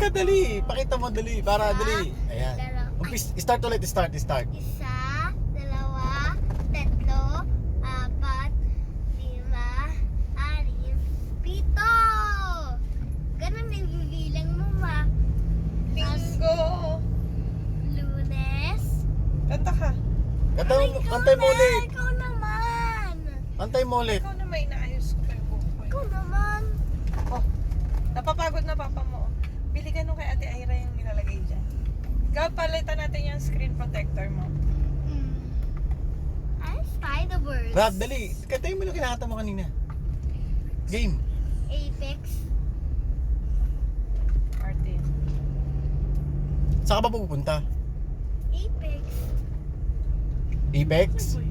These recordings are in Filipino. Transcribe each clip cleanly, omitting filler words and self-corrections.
ka, dali. Pakita mo, dali. Para, dali. Ayan. Start ulit, start. Isa, dalawa, tatlo, apat, lima, anim, pito. Ganun nagbibilang mo, ma. Linggo. Lunes. Kanta ka. Antay mo ulit. Ikaw naman. Antay mo ulit. Ikaw na may inaayos ko pa yung buhok ko. Ikaw naman. Oh, napapagod na papa mo. Bili ka nung kay Ate Ira yung nilalagay dyan. Ikaw, palitan natin yung screen protector mo. I spy the birds. Rab, dali. Kantayin mo lang kinakanta mo kanina. Game. Apex. Martin. Saan ka ba pupunta? Apex. Apex?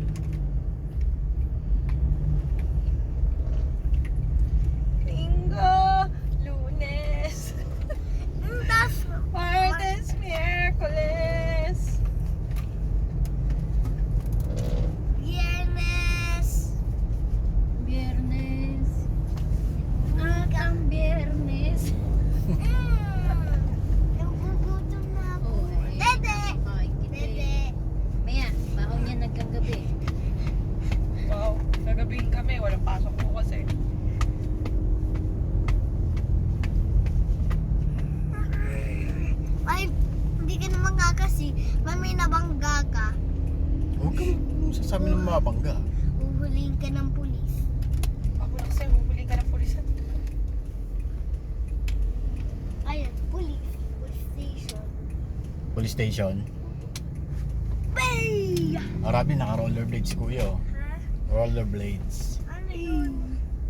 Linggo. Lunes. Tas, Martes. Miyerkules. Biyernes. Biyernes. Hanggang Biyernes. Nagugutom na ako. Oh, eh. Dede. Ay, kita Dede. Maya, baon niya nagkagabi. Wow. Gagabihin kami. Walang pasok po kasi. Ay, hindi ka naman kasi. Mami nabangga ka. Huwag ka sasabi ng mga bangga. Uhuling ka ng pulis. Ako na kasi, huhuling ka ng pulisan. Ayan, pulis. Police station. Police station. Bay! Marami naka-rollerblades si kuya, oh. Ha? Rollerblades. Ano yun?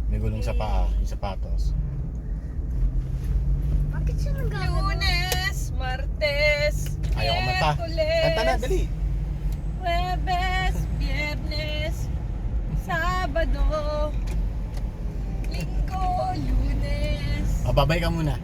May gulong sa paa, yung sapatos. Bakit siya nagagano? Lunes. Martes. Ayaw kumanta. Miyerkules. Kanta na, dali. Huwebes, Biyernes, Sabado, Linggo, Lunes. Babay ka muna.